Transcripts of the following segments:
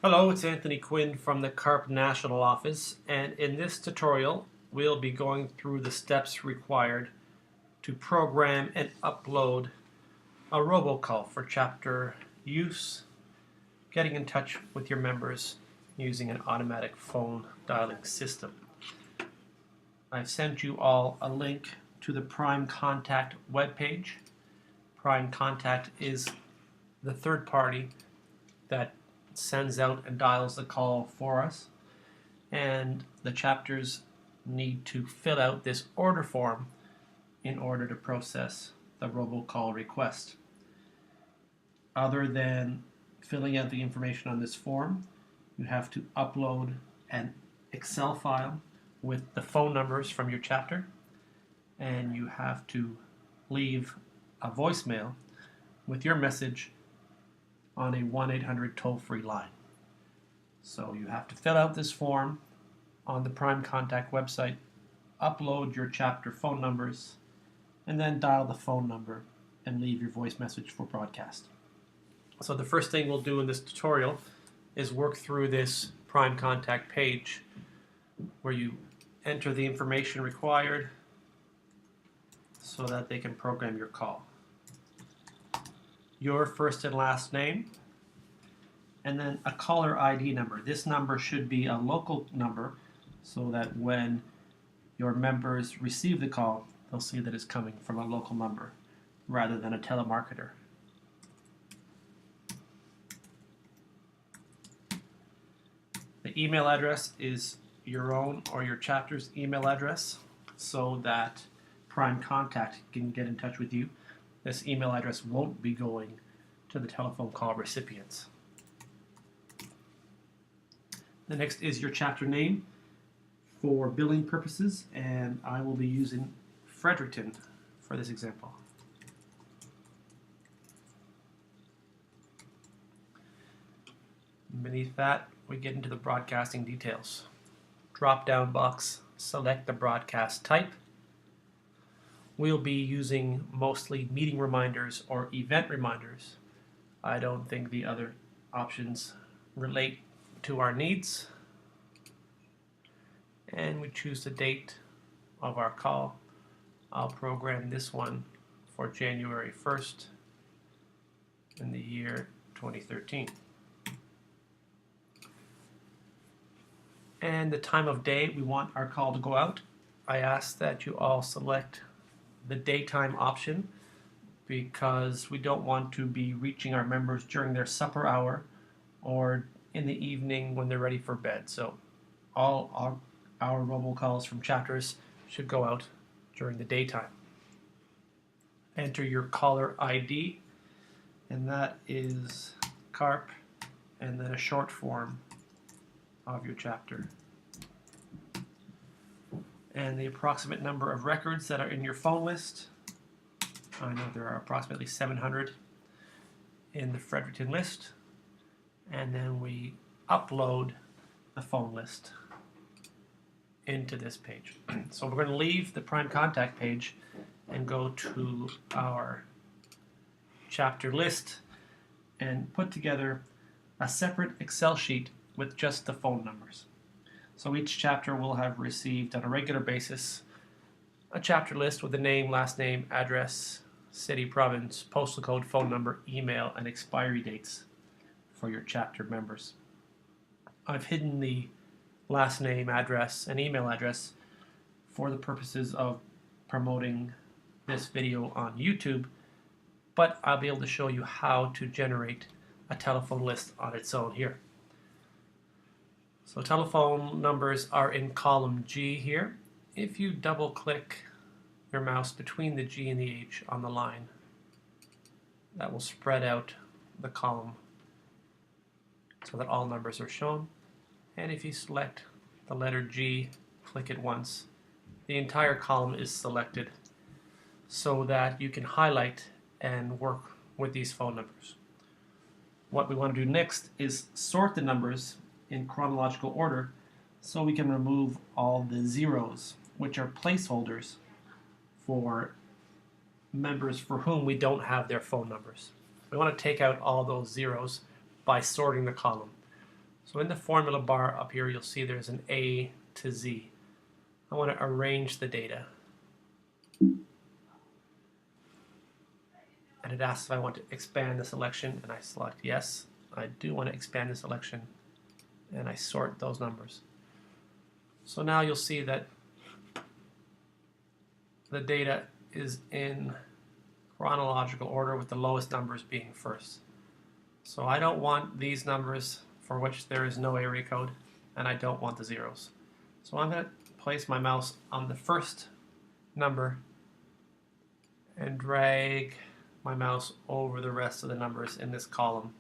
Hello, it's Anthony Quinn from the CARP National Office, and in this tutorial we'll be going through the steps required to program and upload a robocall for chapter use, getting in touch with your members using an automatic phone dialing system. I've sent you all a link to the Prime Contact webpage. Prime Contact is the third party that sends out and dials the call for us, and the chapters need to fill out this order form in order to process the robocall request. Other than filling out the information on this form, you have to upload an Excel file with the phone numbers from your chapter, and you have to leave a voicemail with your message on a 1-800 toll-free line. So you have to fill out this form on the Prime Contact website, upload your chapter phone numbers, and then dial the phone number and leave your voice message for broadcast. So the first thing we'll do in this tutorial is work through this Prime Contact page where you enter the information required so that they can program your call. Your first and last name, and then a caller ID number. This number should be a local number so that when your members receive the call, they'll see that it's coming from a local number rather than a telemarketer. The email address is your own or your chapter's email address so that Prime Contact can get in touch with you. This email address won't be going to the telephone call recipients. The next is your chapter name for billing purposes, and I will be using Fredericton for this example. Beneath that, we get into the broadcasting details. Drop-down box, select the broadcast type. We'll be using mostly meeting reminders or event reminders. I don't think the other options relate to our needs. And we choose the date of our call. I'll program this one for January 1st in the year 2013. And the time of day we want our call to go out. I ask that you all select the daytime option because we don't want to be reaching our members during their supper hour or in the evening when they're ready for bed. So all our robocalls from chapters should go out during the daytime. Enter your caller ID, and that is CARP and then a short form of your chapter. And the approximate number of records that are in your phone list. I know there are approximately 700 in the Fredericton list. And then we upload the phone list into this page. So we're going to leave the Prime Contact page and go to our chapter list and put together a separate Excel sheet with just the phone numbers. So each chapter will have received on a regular basis a chapter list with the name, last name, address, city, province, postal code, phone number, email, and expiry dates for your chapter members. I've hidden the last name, address, and email address for the purposes of promoting this video on YouTube, but I'll be able to show you how to generate a telephone list on its own here. So telephone numbers are in column G here. If you double click your mouse between the G and the H on the line, that will spread out the column so that all numbers are shown. And if you select the letter G, click it once, the entire column is selected so that you can highlight and work with these phone numbers. What we want to do next is sort the numbers in chronological order so we can remove all the zeros, which are placeholders for members for whom we don't have their phone numbers. We want to take out all those zeros by sorting the column. So in the formula bar up here, you'll see there's an A to Z. I want to arrange the data. And it asks if I want to expand the selection, and I select yes. I do want to expand the selection, and I sort those numbers. So now you'll see that the data is in chronological order with the lowest numbers being first. So I don't want these numbers for which there is no area code, and I don't want the zeros. So I'm going to place my mouse on the first number and drag my mouse over the rest of the numbers in this column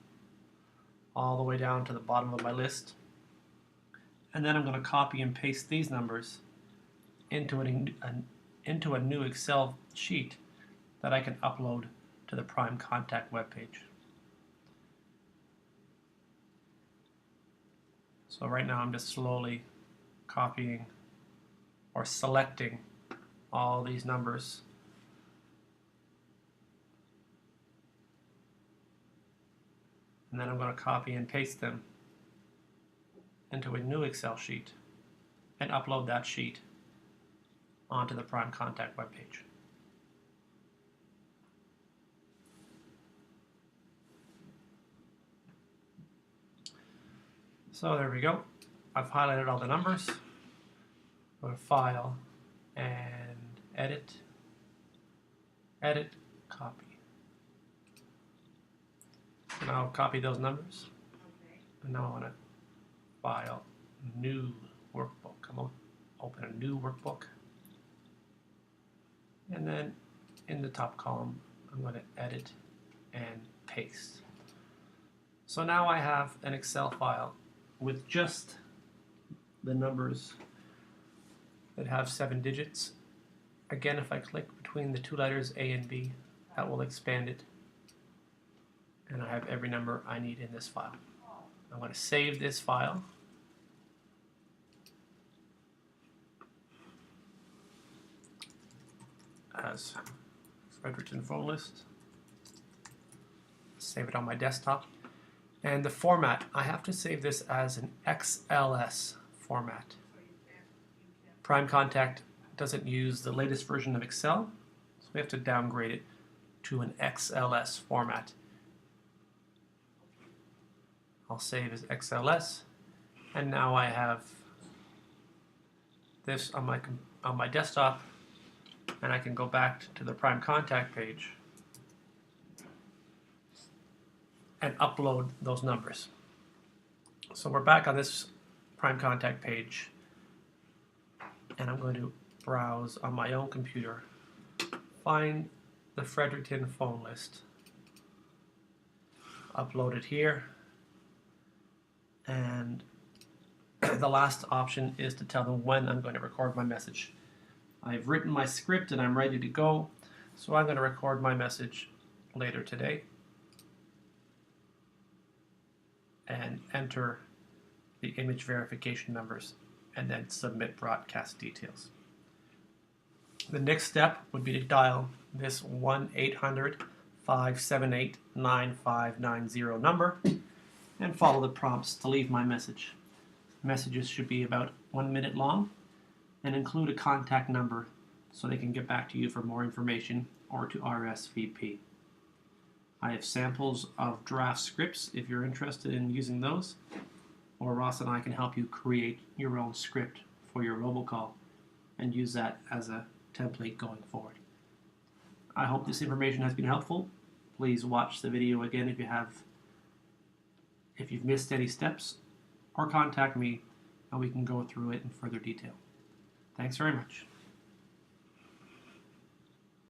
all the way down to the bottom of my list. And then I'm going to copy and paste these numbers into a new Excel sheet that I can upload to the Prime Contact webpage. So right now I'm just slowly copying or selecting all these numbers. And then I'm going to copy and paste them into a new Excel sheet and upload that sheet onto the Prime Contact webpage. So there we go. I've highlighted all the numbers. Go to File and Edit, Edit, Copy. And I'll copy those numbers. Okay. And now I want to File, New Workbook. Come on, open a new workbook. And then in the top column, I'm going to Edit and Paste. So now I have an Excel file with just the numbers that have 7 digits. Again, if I click between the two letters A and B, that will expand it. And I have every number I need in this file. I'm going to save this file. As Fredericton phone list. Save it on my desktop. And the format, I have to save this as an XLS format. Prime Contact doesn't use the latest version of Excel, so we have to downgrade it to an XLS format. I'll save as XLS, and now I have this on my desktop, and I can go back to the Prime Contact page and upload those numbers. So we're back on this Prime Contact page, and I'm going to browse on my own computer, find the Fredericton phone list, upload it here, and the last option is to tell them when I'm going to record my message. I've written my script and I'm ready to go, so I'm going to record my message later today and enter the image verification numbers and then submit broadcast details. The next step would be to dial this 1-800-578-9590 number and follow the prompts to leave my message. Messages should be about 1 minute long and include a contact number so they can get back to you for more information or to RSVP. I have samples of draft scripts if you're interested in using those, or Ross and I can help you create your own script for your robocall and use that as a template going forward. I hope this information has been helpful. Please watch the video again if you've missed any steps, or contact me and we can go through it in further detail. Thanks very much.